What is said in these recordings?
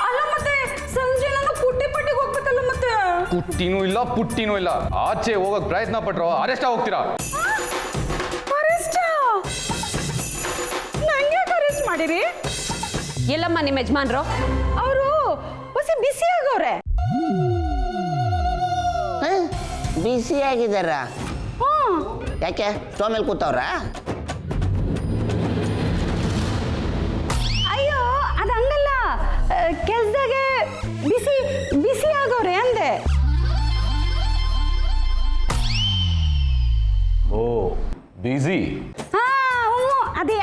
ಅಲ್ಲ ಮತ್ತೆ ಸಂಜೆ ನಾನು ಪುಟ್ಟಿ ಪಟ್ಟಿಗೆ ಹೋಗ್ಬೇಕಲ್ಲ ಮತ್ತೆ. ಪುಟ್ಟಿನೂ ಇಲ್ಲ ಪುಟ್ಟಿನೂ ಇಲ್ಲ, ಆಚೆ ಹೋಗಕ್ ಪ್ರಯತ್ನ ಪಟ್ರು ಅರೆಸ್ಟ್ ಹೋಗ್ತೀರಾ. ನಂಗೆ ಅರೆಸ್ಟ್ ಮಾಡಿರಿ? ಎಲ್ಲಮ್ಮ ನಿಮ್ಮ ಯಜಮಾನ್ರು? ಅವರು ಹೊಸ ಬಿಸಿ ಆಗವ್ರೆ. ಬಿಸಿ ಆಗಿದಾರ? ಯಾಕೆ ಸ್ಟವ್ ಮೇಲೆ ಕೂತವ್ರ? ಅಯ್ಯೋ ಅದು ಹಂಗಲ್ಲ, ಕೆಲ್ಸದಾಗೆ ಬಿಸಿ ಬಿಸಿ ಆಗವ್ರೆ ಅಂದೆ. ಓ ಬಿಸಿ? ಹಾ ಅದೇ.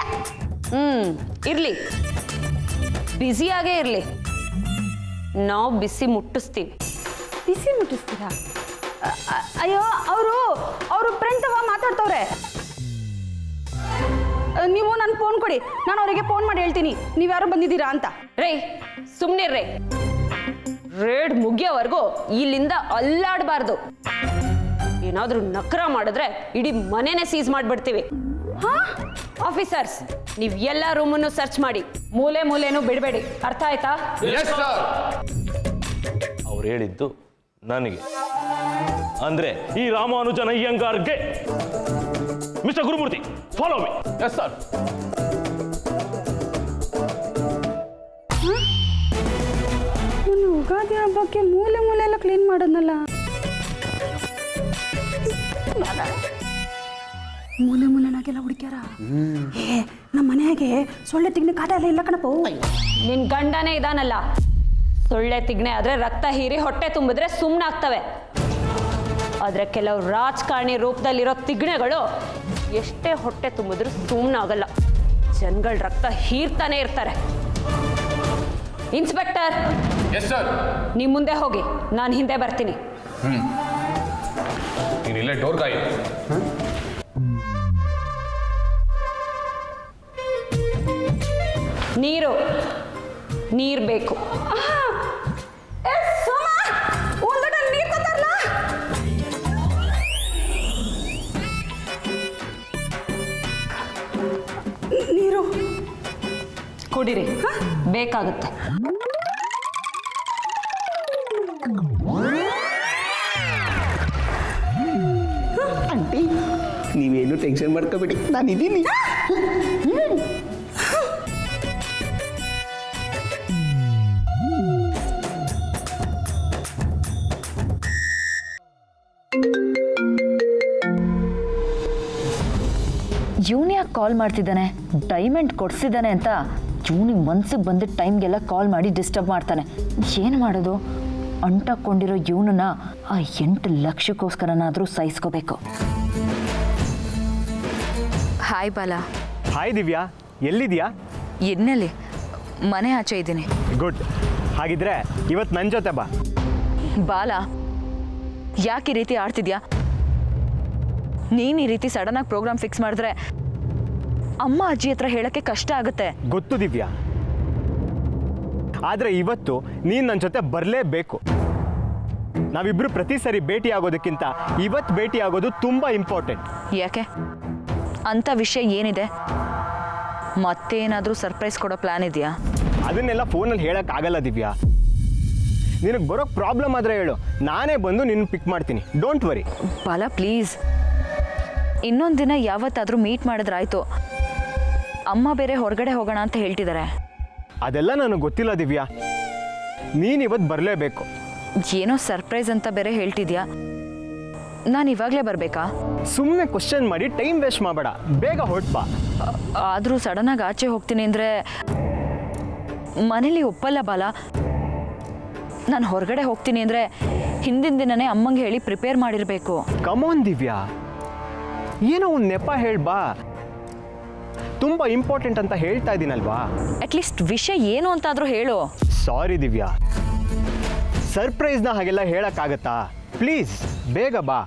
ಇರ್ಲಿ, ಬ್ಯುಸಿಯಾಗೇ ಇರ್ಲಿ, ನಾವು ಬಿಸಿ ಮುಟ್ಟಿಸ್ತೀವಿ. ಬಿಸಿ ಮುಟ್ಟಿಸ್ತೀರಾ? ಅಯ್ಯೋ ಅವರು ಫ್ರೆಂಡ್ ಮಾತಾಡ್ತವ್ರೆ. ನೀವು ನನ್ನ ಫೋನ್ ಕೊಡಿ, ನಾನು ಅವರಿಗೆ ಫೋನ್ ಮಾಡಿ ಹೇಳ್ತೀನಿ ನೀವ್ಯಾರು ಬಂದಿದ್ದೀರಾ ಅಂತ. ರೇ ಸುಮ್ಮನಿರ್ರಿ, ರೇಡ್ ಮುಗಿಯೋವರೆಗೂ ಇಲ್ಲಿಂದ ಅಲ್ಲಾಡಬಾರ್ದು. ಏನಾದರೂ ನಕರ ಮಾಡಿದ್ರೆ ಇಡೀ ಮನೆನೇ ಸೀಸ್ ಮಾಡಿಬಿಡ್ತೀವಿ. ಆಫೀಸರ್ಸ್, ನೀವು ಎಲ್ಲ ರೂಮನ್ನು ಸರ್ಚ್ ಮಾಡಿ, ಮೂಲೆ ಮೂಲೆನೂ ಬಿಡಬೇಡಿ, ಅರ್ಥ ಆಯ್ತಾ? ಅವ್ರು ಹೇಳಿದ್ದು ನನಗೆ ಅಂದ್ರೆ ಈ ರಾಮಾನುಜನ ಅಯ್ಯಂಗಾರ್ಗೆ. Mister Gurumurthy, follow me. Yes sir. ನಾನು ಯುಗಾದಿ ಹಬ್ಬಕ್ಕೆ ಮೂಲೆ ಮೂಲೆ ಎಲ್ಲ ಕ್ಲೀನ್ ಮಾಡೋದ್ನಲ್ಲ. ಮೂಲೆ ಮೂಲೆನಾಗೆಲ್ಲ ಹುಡುಕ್ಯಾರ. ಏ ನಮ್ಮ ಮನೆಯಾಗೆ ಸೊಳ್ಳೆ ತಿಗ್ನೆ ಕಾಟ ಎಲ್ಲ ಇಲ್ಲ ಕಣಪ್ಪ. ನಿನ್ ಗಂಡನೇ ಇದಾನಲ್ಲ, ಸೊಳ್ಳೆ ತಿಗ್ನೆ ಆದ್ರೆ ರಕ್ತ ಹೀರಿ ಹೊಟ್ಟೆ ತುಂಬಿದ್ರೆ ಸುಮ್ಮನಾಗ್ತವೆ. ಆದ್ರೆ ಕೆಲವು ರಾಜಕಾರಣಿ ರೂಪದಲ್ಲಿರೋ ತಿಗ್ನೆಗಳು ಎಷ್ಟೇ ಹೊಟ್ಟೆ ತುಂಬಿದ್ರು ಸುಮ್ಮನಾಗಲ್ಲ, ಜನಗಳ ರಕ್ತ ಹೀರ್ತಾನೆ ಇರ್ತಾರೆ. Inspector, yes sir. ನೀವು ಮುಂದೆ ಹೋಗಿ, ನಾನು ಹಿಂದೆ ಬರ್ತೀನಿ. ನೀನಿಲ್ಲೇ ಡೋರ್ ಕಾಯಿ. ನೀರು ಬೇಕು. ನೀರು ಕುಡಿರಿ, ಬೇಕಾಗುತ್ತೆ. ಆಂಟಿ ನೀವೇನು ಟೆನ್ಷನ್ ಮಾಡ್ಕೋಬೇಡಿ, ನಾನಿದ್ದೀನಿ. ಇವನ್ಯಾಕೆ ಕಾಲ್ ಮಾಡ್ತಿದ್ದಾನೆ? ಡೈಮಂಡ್ ಕೊಡ್ಸಿದ್ದಾನೆ ಅಂತ ಇವನಿಗೆ ಮನ್ಸಿಗೆ ಬಂದಿದ್ದ ಟೈಮ್ಗೆಲ್ಲ ಕಾಲ್ ಮಾಡಿ ಡಿಸ್ಟರ್ಬ್ ಮಾಡ್ತಾನೆ. ಏನು ಮಾಡೋದು? ಅಂಟಕೊಂಡಿರೋ ಇವನನ್ನ ಆ 8 ಲಕ್ಷಕ್ಕೋಸ್ಕರನಾದರೂ ಸಹಿಸ್ಕೋಬೇಕು. ಹಾಯ್ ಬಾಲ. ಹಾಯ್ ದಿವ್ಯಾ, ಎಲ್ಲಿದ್ಯಾ? ಎನ್ನಲ್ಲಿ ಮನೆ ಆಚೆ ಇದ್ದೀನಿ. ಗುಡ್. ಹಾಗಿದ್ರೆ ಇವತ್ತು ನನ್ನ ಜೊತೆ ಬಾ. ಬಾಲ, ಯಾಕೆ ಈ ರೀತಿ ಆಡ್ತಿದ್ಯಾ? ನೀನು ಈ ರೀತಿ ಸಡನ್ನಾಗಿ ಪ್ರೋಗ್ರಾಮ್ ಫಿಕ್ಸ್ ಮಾಡಿದ್ರೆ ಅಮ್ಮ ಅಜ್ಜಿ ಹತ್ರ ಹೇಳೋಕ್ಕೆ ಕಷ್ಟ ಆಗುತ್ತೆ. ಗೊತ್ತು ದಿವ್ಯಾ, ಆದರೆ ಇವತ್ತು ನೀನು ನನ್ನ ಜೊತೆ ಬರಲೇಬೇಕು. ನಾವಿಬ್ಬರು ಪ್ರತಿ ಸರಿ ಭೇಟಿ ಆಗೋದಕ್ಕಿಂತ ಇವತ್ತು ಭೇಟಿ ಆಗೋದು ತುಂಬ ಇಂಪಾರ್ಟೆಂಟ್. ಯಾಕೆ? ಅಂಥ ವಿಷಯ ಏನಿದೆ? ಮತ್ತೇನಾದರೂ ಸರ್ಪ್ರೈಸ್ ಕೊಡೋ ಪ್ಲ್ಯಾನ್ ಇದೆಯಾ? ಅದನ್ನೆಲ್ಲ ಫೋನಲ್ಲಿ ಹೇಳೋಕ್ಕಾಗಲ್ಲ ದಿವ್ಯಾ. ನಿನಗೆ ಬರೋಕ್ಕೆ ಪ್ರಾಬ್ಲಮ್ ಆದರೆ ಹೇಳು, ನಾನೇ ಬಂದು ನಿನ್ನ ಪಿಕ್ ಮಾಡ್ತೀನಿ. Don't worry. ಬಾಲ ಪ್ಲೀಸ್, ಇನ್ನೊಂದು ದಿನ ಯಾವತ್ತಾದರೂ ಮೀಟ್ ಮಾಡಿದ್ರಾಯ್ತು. ಅಮ್ಮ ಬೇರೆ ಹೊರಗಡೆ ಹೋಗೋಣ ಅಂತ ಹೇಳ್ತಿದ್ದಾರೆ. ಅದೆಲ್ಲ ನನಗೆ ಗೊತ್ತಿಲ್ಲ ದಿವ್ಯಾ, ನೀನು ಇವತ್ತು ಬರಲೇಬೇಕು. ಏನೋ ಸರ್ಪ್ರೈಸ್ ಅಂತ ಬೇರೆ ಹೇಳ್ತಿದ್ಯಾ, ನಾನು ಇವಾಗಲೇ ಬರಬೇಕಾ? ಸುಮ್ಮನೆ ಕ್ವಶನ್ ಮಾಡಿ ಟೈಮ್ ವೇಸ್ಟ್ ಮಾಡಬೇಡ, ಬೇಗ ಹೊರಟ್ಬಾ. ಆದರೂ ಸಡನ್ನಾಗಿ ಆಚೆ ಹೋಗ್ತೀನಿ ಅಂದರೆ ಮನೇಲಿ ಒಪ್ಪಲ್ಲ ಬಾಲ. ನಾನು ಹೊರಗಡೆ ಹೋಗ್ತೀನಿ ಅಂದರೆ ಹಿಂದಿನ ದಿನನೇ ಅಮ್ಮಂಗೆ ಹೇಳಿ ಪ್ರಿಪೇರ್ ಮಾಡಿರಬೇಕು. ಕಮಾನ್ ದಿವ್ಯಾ, ಏನೋ ಒಂದು ನೆಪ ಹೇಳ್ಬಾ. ತುಂಬ ಇಂಪಾರ್ಟೆಂಟ್ ಅಂತ ಹೇಳ್ತಾ ಇದ್ದೀನಲ್ವಾ. ಅಟ್ಲೀಸ್ಟ್ ವಿಷಯ ಏನು ಅಂತಾದರೂ ಹೇಳು. ಸಾರಿ ದಿವ್ಯಾ, ಸರ್ಪ್ರೈಸ್ನ ಹಾಗೆಲ್ಲ ಹೇಳೋಕ್ಕಾಗತ್ತಾ? ಪ್ಲೀಸ್ ಬೇಗ ಬಾ.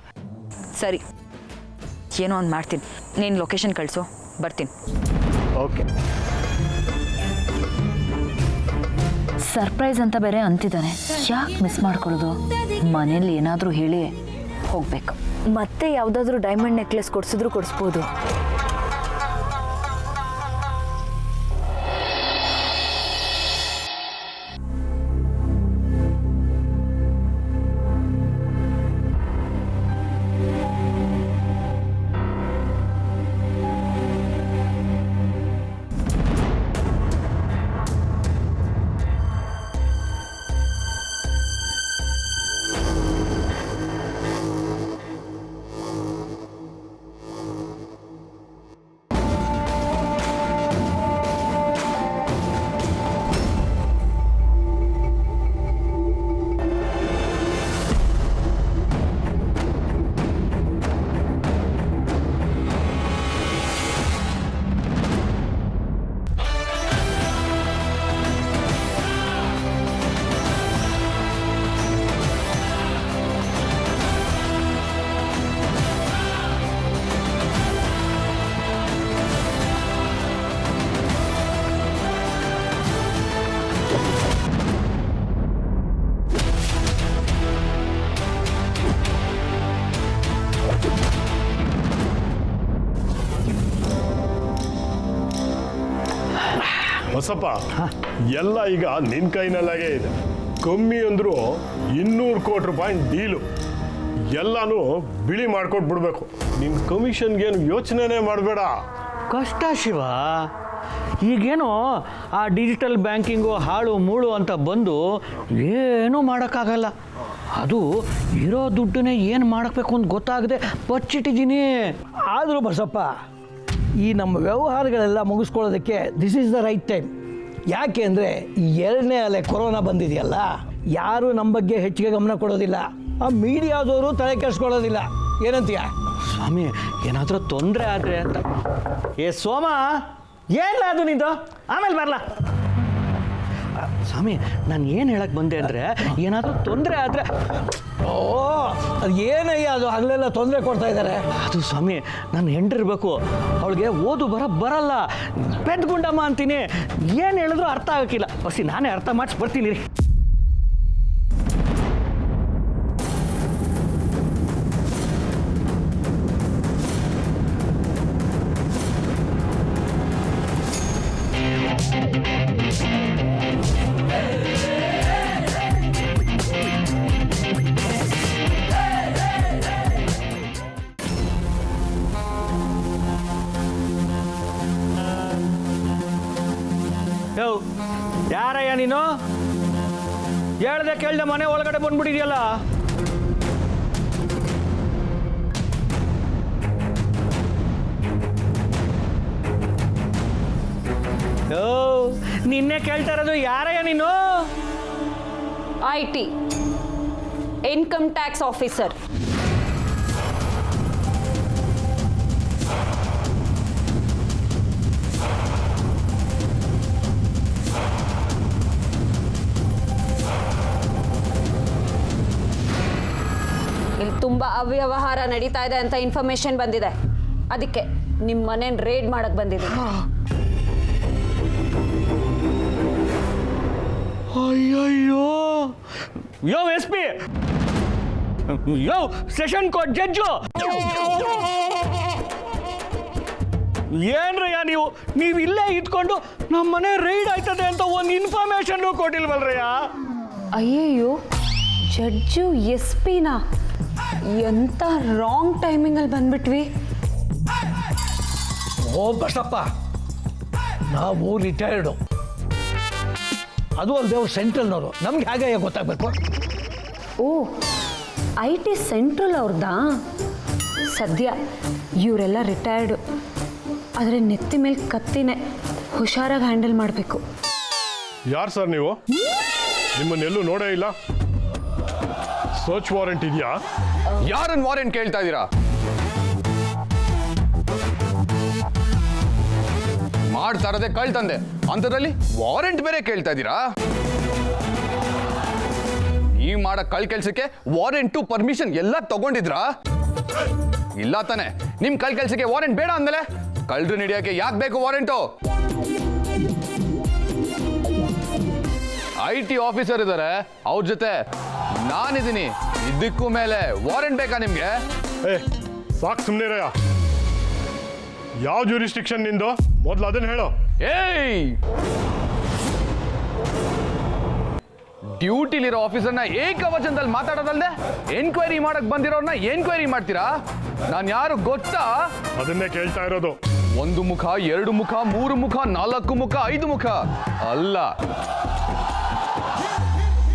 ಸರಿ, ಏನೋ ಒಂದು ಮಾಡ್ತೀನಿ. ನೀನು ಲೊಕೇಶನ್ ಕಳಿಸು, ಬರ್ತೀನಿ. ಓಕೆ. ಸರ್ಪ್ರೈಸ್ ಅಂತ ಬೇರೆ ಅಂತಿದ್ದಾನೆ, ಯಾಕೆ ಮಿಸ್ ಮಾಡ್ಕೊಳ್ಳೋದು? ಮನೇಲಿ ಏನಾದರೂ ಹೇಳಿ ಹೋಗಬೇಕು. ಮತ್ತೆ ಯಾವುದಾದ್ರೂ ಡೈಮಂಡ್ ನೆಕ್ಲೆಸ್ ಕೊಡಿಸಿದ್ರು ಕೊಡಿಸ್ಬೋದು. ಬಸಪ್ಪ ಎಲ್ಲ ಈಗ ನಿನ್ನ ಕೈನಲ್ಲಾಗೇ ಇದೆ. ಕಮ್ಮಿ ಅಂದರೂ 200 ಕೋಟಿ ರೂಪಾಯಿ ಡೀಲು. ಎಲ್ಲಾನು ಬಿಳಿ ಮಾಡ್ಕೊಟ್ಬಿಡ್ಬೇಕು. ನಿನ್ನ ಕಮಿಷನ್ಗೇನು ಯೋಚನೆನೇ ಮಾಡಬೇಡ. ಕಷ್ಟ ಶಿವ. ಈಗೇನೋ ಆ ಡಿಜಿಟಲ್ ಬ್ಯಾಂಕಿಂಗು ಹಾಳು ಮೂಳು ಅಂತ ಬಂದು ಏನೂ ಮಾಡೋಕ್ಕಾಗಲ್ಲ. ಅದು ಇರೋ ದುಡ್ಡನ್ನೇ ಏನು ಮಾಡಬೇಕು ಅಂತ ಗೊತ್ತಾಗದೆ ಬಚ್ಚಿಟ್ಟಿದ್ದೀನಿ. ಆದರೂ ಬಸಪ್ಪ, ಈ ನಮ್ಮ ವ್ಯವಹಾರಗಳೆಲ್ಲ ಮುಗಿಸ್ಕೊಳ್ಳೋದಕ್ಕೆ this is the right time. ಯಾಕೆ ಅಂದರೆ ಈ 2ನೇ ಅಲೆ ಕೊರೋನಾ ಬಂದಿದೆಯಲ್ಲ, ಯಾರೂ ನಮ್ಮ ಬಗ್ಗೆ ಹೆಚ್ಚಿಗೆ ಗಮನ ಕೊಡೋದಿಲ್ಲ. ಆ ಮೀಡಿಯಾದವರು ತಲೆ ಕೆಡಿಸ್ಕೊಳ್ಳೋದಿಲ್ಲ. ಏನಂತೀಯ? ಸ್ವಾಮಿ, ಏನಾದರೂ ತೊಂದರೆ ಆದರೆ ಅಂತ. ಏ ಸೋಮ, ಏನಿಲ್ಲ ಅದು ನಿಂದು, ಆಮೇಲೆ ಬರಲ್ಲ. ಸ್ವಾಮಿ, ನಾನು ಏನು ಹೇಳಕ್ಕೆ ಬಂದೆ ಅಂದರೆ, ಏನಾದರೂ ತೊಂದರೆ ಆದರೆ. ಓ, ಅದು ಏನಯ್ಯ, ಅದು ಹಗಲೆಲ್ಲ ತೊಂದರೆ ಕೊಡ್ತಾ ಇದ್ದಾರೆ. ಅದು ಸ್ವಾಮಿ, ನಾನು ಹೆಂಡ್ರಿರ್ಬೇಕು, ಅವಳಿಗೆ ಓದು ಬರಲ್ಲ. ಪೆದ್ಗುಂಡಮ್ಮ ಅಂತೀನಿ, ಏನು ಹೇಳಿದ್ರು ಅರ್ಥ ಆಗೋಕ್ಕಿಲ್ಲ. ಬಸ್ಸಿ ನಾನೇ ಅರ್ಥ ಮಾಡಿಸಿ ಬರ್ತೀನಿ ರೀ. ಯಾರಯ್ಯ ನೀನು? ಹೇಳ್ದೆ ಕೇಳ್ದೆ ಮನೆ ಒಳಗಡೆ ಬಂದ್ಬಿಟ್ಟಿದ್ಯಲ್ಲ. ನಿನ್ನೆ ಕೇಳ್ತಾ ಇರೋದು ಯಾರಯ್ಯ ನೀನು? IT income tax officer. ಇಲ್ಲಿ ತುಂಬಾ ಅವ್ಯವಹಾರ ನಡೀತಾ ಇದೆ ಅಂತ ಇನ್ಫಾರ್ಮೇಶನ್ ಬಂದಿದೆ. ಅದಕ್ಕೆ ನಿಮ್ಮ ಮನೇನ ರೇಡ್ ಮಾಡಕ್ ಬಂದಿದ್ದೀನಿ. ಅಯ್ಯಯ್ಯೋ, ಯೋ SP, ಯೋ ಸೆಷನ್ ಕೋರ್ಟ್ ಜಡ್ಜು, ಏನ್ರಯ್ಯ ನೀವು ಇಲ್ಲೇ ಇಟ್ಕೊಂಡು ನಮ್ಮ ಮನೆ ರೈಡ್ ಆಯ್ತದೆ ಅಂತ ಒಂದು ಇನ್ಫಾರ್ಮೇಶನ್ ಕೊಟ್ಟಿಲ್ವಲ್ರಯ್ಯ? ಅಯ್ಯಯ್ಯೋ, ಜಡ್ಜು SP ನಾ? ಎಂತ ರಾಂಗ್ ಟೈಮಿಂಗಲ್ಲಿ ಬಂದ್ಬಿಟ್ವಿ. ಓ ಬಸಪ್ಪ, ನಾವು ರಿಟೈರ್ಡು, ಅದು ಅಲ್ಲದೆ ಅವ್ರು ಸೆಂಟ್ರಲ್ನವರು. ನಮ್ಗೆ ಹೇಗೆ ಗೊತ್ತಾಗಬೇಕು? ಓ, IT ಸೆಂಟ್ರಲ್ ಅವ್ರದ್ದಾ? ಸದ್ಯ ಇವರೆಲ್ಲ ರಿಟೈರ್ಡು, ಆದರೆ ನೆತ್ತಿ ಮೇಲೆ ಕತ್ತಿನೇ, ಹುಷಾರಾಗಿ ಹ್ಯಾಂಡಲ್ ಮಾಡಬೇಕು. ಯಾರು ಸರ್ ನೀವು? ನಿಮ್ಮನ್ನೆಲ್ಲೂ ನೋಡೇ ಇಲ್ಲ. ಸರ್ಚ್ ವಾರೆಂಟ್ ಇದೆಯಾ? ಯಾರನ್ನ ವಾರೆಂಟ್ ಕೇಳ್ತಾ ಇದ್ದೀರಾ? ಮಾಡ್ತಾ ಇರೋದೇ ಕಳ್ತಂದೆ, ಅಂಥದ್ರಲ್ಲಿ ವಾರೆಂಟ್ ಬೇರೆ ಕೇಳ್ತಾ ಇದ್ದೀರಾ? ನೀವು ಮಾಡೋ ಕಳ್ ಕೆಲ್ಸಕ್ಕೆ ವಾರೆಂಟು ಪರ್ಮಿಷನ್ ಎಲ್ಲ ತಗೊಂಡಿದ್ರಾ? ಇಲ್ಲ ತಾನೆ. ನಿಮ್ ಕಳ್ ಕೆಲ್ಸಕ್ಕೆ ವಾರೆಂಟ್ ಬೇಡ ಅಂದಮೇಲೆ ಕಳ್ರು ಹಿಡಿಯೋಕೆ ಯಾಕೆ ಬೇಕು ವಾರೆಂಟು? IT ಆಫೀಸರ್ ಇದ್ದಾರೆ, ಅವ್ರ ಜೊತೆ ನಾನಿದ್ದೀನಿ. ಇದಕ್ಕೂ ಮೇಲೆ ವಾರೆಂಟ್ ಬೇಕಾ ನಿಮ್ಗೆ? ಸಾಕು, ಸುಮ್ಮನೆ ರಯ್ಯ. ಯಾವ ಜ್ಯೂರಿಸ್ಟಿಕ್ಷನ್ ನಿಂದು? ಮೊದಲು ಅದನ್ನ ಹೇಳು. ಏಯ್, ಡ್ಯೂಟಿಲಿರೋ ಆಫೀಸರ್ನ ಏಕವಚನದಲ್ಲಿ ಮಾತಾಡೋದಲ್ದೆ ಎನ್ಕ್ವೈರಿ ಮಾಡಕ್ ಬಂದಿರೋರ್ನ ಎನ್ಕ್ವೈರಿ ಮಾಡ್ತೀರಾ? ನಾನು ಯಾರು ಗೊತ್ತಾ? ಅದನ್ನೇ ಕೇಳ್ತಾ ಇರೋದು. 1 ಮುಖ, 2 ಮುಖ, 3 ಮುಖ, 4 ಮುಖ, 5 ಮುಖ ಅಲ್ಲ,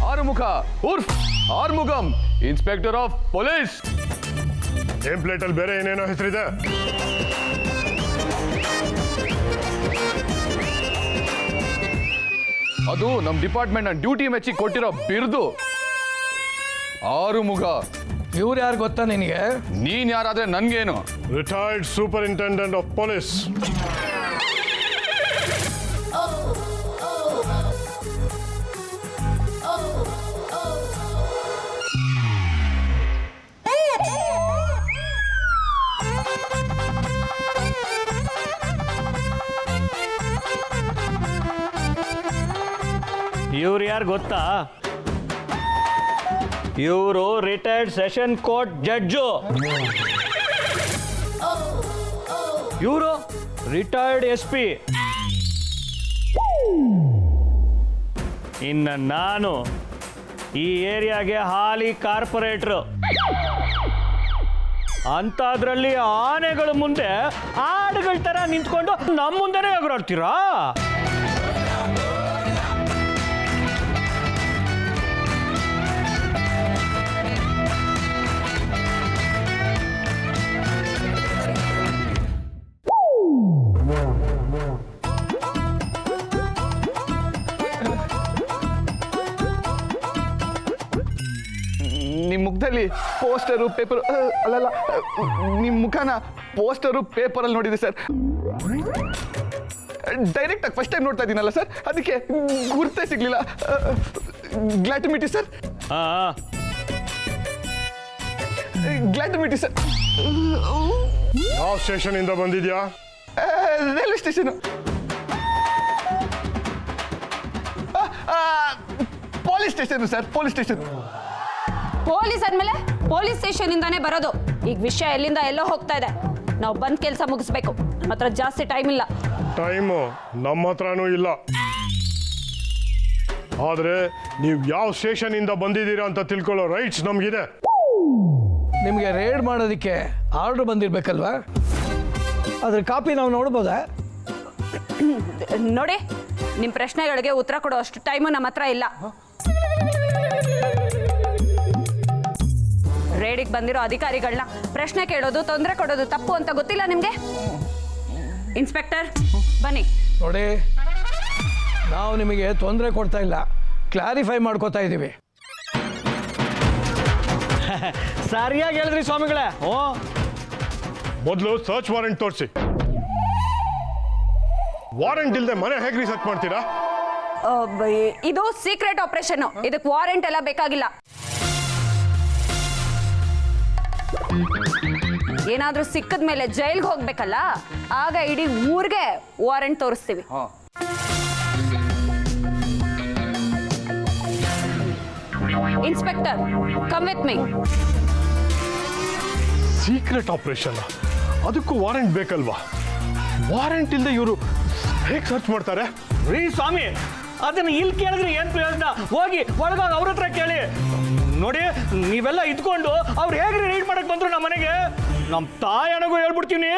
6 ಮುಖ. ಉರ್ಫ್ Arumugam, inspector of police. Name plate ಅಲ್ಲಿ ಬೇರೆ ಏನೇನೋ ಹೆಸರಿದೆ. ಅದು ನಮ್ಮ ಡಿಪಾರ್ಟ್ಮೆಂಟ್ ಡ್ಯೂಟಿ ಮೆಚ್ಚಿ ಕೊಟ್ಟಿರೋ ಬಿರ್ದು. 6 ಮುಖ. ಇವ್ರು ಯಾರು ಗೊತ್ತಾ ನಿನಗೆ? ನೀನ್ ಯಾರಾದ್ರೆ ನನ್ಗೇನು? Retired superintendent of police. ಇವ್ರು ಯಾರು ಗೊತ್ತಾ? ಇವರು ರಿಟೈರ್ಡ್ ಸೆಷನ್ ಕೋರ್ಟ್ ಜಡ್ಜು. ಇವರು ರಿಟೈರ್ಡ್ SP. ಇನ್ನು ನಾನು ಈ ಏರಿಯಾಗೆ ಹಾಲಿ ಕಾರ್ಪೊರೇಟ್ರು ಅಂಥದ್ರಲ್ಲಿ ಆನೆಗಳ ಮುಂದೆ ಆಡುಗಳ ಥರ ನಿಂತ್ಕೊಂಡು ನಮ್ಮ ಮುಂದೆನೇ ಎಗರಾಡ್ತೀರಾ? ನಿಮ್ಮ ಮುಖದಲ್ಲಿ ಪೋಸ್ಟರು ಪೇಪರ್ ಅಲ್ಲಲ್ಲ, ನಿಮ್ಮ ಮುಖನ ಪೋಸ್ಟರು ಪೇಪರಲ್ಲಿ ನೋಡಿದೆ ಸರ್. ಡೈರೆಕ್ಟಾಗಿ ಫಸ್ಟ್ ಟೈಮ್ ನೋಡ್ತಾ ಇದ್ದೀನಲ್ಲ ಸರ್, ಅದಕ್ಕೆ ಗುರ್ತೇ ಸಿಗ್ಲಿಲ್ಲ. Glad to meet you sir. Glad to meet you sir. ಯಾವ ಸ್ಟೇಷನ್ ಇಂದ ಬಂದಿದ್ಯಾ? Railway station. Police station sir, police station. Police ಅಂದಮೇಲೆ ಪೊಲೀಸ್ ಸ್ಟೇಷನ್ ಇಂದಾನೇ ಬರೋದು. ಈಗ ವಿಷಯ ಎಲ್ಲಿಂದ ಎಲ್ಲೋ ಹೋಗ್ತಾ ಇದೆ. ನಾವು ಬಂದ್ ಕೆಲಸ ಮುಗಿಸ್ಬೇಕು. ನಮ್ಮ ಹತ್ರ ಜಾಸ್ತಿ ಟೈಮ್ ಇಲ್ಲ. ಟೈಮು ನಮ್ಮ ಹತ್ರನೂ ಇಲ್ಲ. ಆದ್ರೆ ನೀವು ಯಾವ ಸ್ಟೇಷನ್ ಇಂದ ಬಂದಿದ್ದೀರಾ ಅಂತ ತಿಳ್ಕೊಳ್ಳೋ ರೈಟ್ಸ್ ನಮಗಿದೆ. ನಿಮಗೆ ರೇಡ್ ಮಾಡೋದಕ್ಕೆ ಆರ್ಡರ್ ಬಂದಿರಬೇಕಲ್ವಾ? ಅದ್ರ ಕಾಪಿ ನಾವು ನೋಡ್ಬೋದಾ? ನೋಡಿ, ನಿಮ್ಮ ಪ್ರಶ್ನೆಗಳಿಗೆ ಉತ್ತರ ಕೊಡೋ ಅಷ್ಟು ಟೈಮು ನಮ್ಮ ಹತ್ರ ಇಲ್ಲ. ರೇಡಿಗೆ ಬಂದಿರೋ ಅಧಿಕಾರಿಗಳನ್ನ ಪ್ರಶ್ನೆ ಕೇಳೋದು, ತೊಂದರೆ ಕೊಡೋದು ತಪ್ಪು ಅಂತ ಗೊತ್ತಿಲ್ಲ ನಿಮಗೆ? ಇನ್ಸ್ಪೆಕ್ಟರ್ ಬನ್ನಿ. ನೋಡಿ, ನಾವು ನಿಮಗೆ ತೊಂದರೆ ಕೊಡ್ತಾ ಇಲ್ಲ, ಕ್ಲಾರಿಫೈ ಮಾಡ್ಕೋತಾ ಇದ್ದೀವಿ. ಸರಿಯಾಗಿ ಹೇಳಿದ್ರಿ ಸ್ವಾಮಿಗಳೇ. ಮೊದಲು ಸರ್ಚ್ ವಾರೆಂಟ್ ತೋರಿಸಿ. ವಾರೆಂಟ್ ಇಲ್ಲದೆ ಮನೆ ಹೇಗೆ ಸರ್ಚ್ ಮಾಡ್ತೀರಾ? ಇದು ಸೀಕ್ರೆಟ್ ಆಪರೇಷನ್. ಇದಕ್ಕೆ ವಾರೆಂಟ್ ಎಲ್ಲ ಬೇಕಾಗಿಲ್ಲ. ಏನಾದ್ರೂ ಸಿಕ್ಕದ ಮೇಲೆ ಜೈಲ್ಗೆ ಹೋಗ್ಬೇಕಲ್ಲ, ಆಗ ಇಡೀ ಊರಿಗೆ ವಾರೆಂಟ್ ತೋರಿಸ್ತೀವಿ. Inspector, come with me. Secret operation, ಅದಕ್ಕೂ ವಾರೆಂಟ್ ಬೇಕಲ್ವಾ? ವಾರೆಂಟ್ ಇಲ್ಲದೆ ಇವರು ಹೇಗೆ ಸರ್ಚ್ ಮಾಡ್ತಾರೆ? ರೀ ಸ್ವಾಮಿ, ಅದನ್ನ ಇಲ್ಲಿ ಕೇಳಿದ್ರೆ ಏನ್ ಪ್ರಯೋಜನ? ಹೋಗಿ ಒಳಗಾಗಿ ಅವ್ರ ಹತ್ರ ಕೇಳಿ. ನೋಡಿ, ನೀವೆಲ್ಲ ಇದ್ಕೊಂಡು ಅವ್ರು ಹೇಗ್ರಿ ರೀಡ್ ಮಾಡಕ್ ಬಂದ್ರು ನಮ್ಮ ಮನೆಗೆ? ನಮ್ಮ ತಾಯಣಗೂ ಹೇಳ್ಬಿಡ್ತೀನಿ,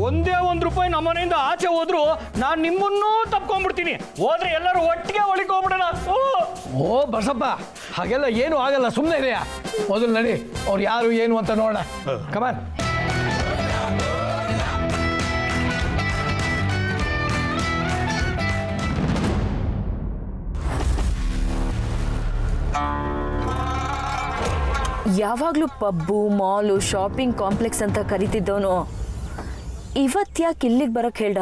ಒಂದೇ ₹1 ನಮ್ಮ ಮನೆಯಿಂದ ಆಚೆ ಹೋದ್ರು ನಾನು ನಿಮ್ಮನ್ನೂ ತಪ್ಕೊಂಡ್ಬಿಡ್ತೀನಿ. ಹೋದ್ರೆ ಎಲ್ಲರೂ ಒಟ್ಟಿಗೆ ಒಳಗೆ ಹೋಗ್ಬಿಡೋಣ. ಓ ಬಸಪ್ಪ, ಹಾಗೆಲ್ಲ ಏನು ಆಗಲ್ಲ, ಸುಮ್ಮನೆ ಇದೆಯಾ? ಮೊದಲು ನಡಿ, ಅವ್ರು ಯಾರು ಏನು ಅಂತ ನೋಡೋಣ. ಕಮಾನ್. ಯಾವಾಗಲೂ ಪಬ್ಬು, ಮಾಲು, ಶಾಪಿಂಗ್ ಕಾಂಪ್ಲೆಕ್ಸ್ ಅಂತ ಕರಿತಿದ್ದವನು ಇವತ್ತು ಯಾಕೆ ಇಲ್ಲಿಗೆ ಬರೋಕ್ಕೆ ಹೇಳ್ದ?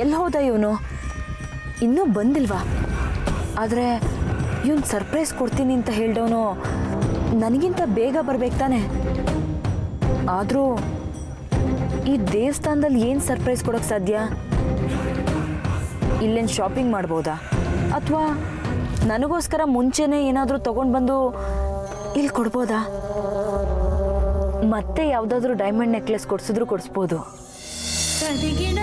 ಎಲ್ಲಿ ಹೋದ ಇವನು? ಇನ್ನೂ ಬಂದಿಲ್ವಾ? ಆದರೆ ಇವನು ಸರ್ಪ್ರೈಸ್ ಕೊಡ್ತೀನಿ ಅಂತ ಹೇಳ್ದವನು ನನಗಿಂತ ಬೇಗ ಬರ್ಬೇಕು ತಾನೆ. ಆದರೂ ಈ ದೇವಸ್ಥಾನದಲ್ಲಿ ಏನು ಸರ್ಪ್ರೈಸ್ ಕೊಡೋಕ್ಕೆ ಸಾಧ್ಯ? ಇಲ್ಲೇನು ಶಾಪಿಂಗ್ ಮಾಡ್ಬೋದಾ? ಅಥವಾ ನನಗೋಸ್ಕರ ಮುಂಚೆನೇ ಏನಾದರೂ ತೊಗೊಂಡು ಬಂದು ಇಲ್ಲಿ ಕೊಡ್ಬೋದಾ? ಮತ್ತೆ ಯಾವುದಾದ್ರೂ ಡೈಮಂಡ್ ನೆಕ್ಲೆಸ್ ಕೊಡಿಸಿದ್ರು ಕೊಡಿಸ್ಬೋದು. ಕದಿಗಿನ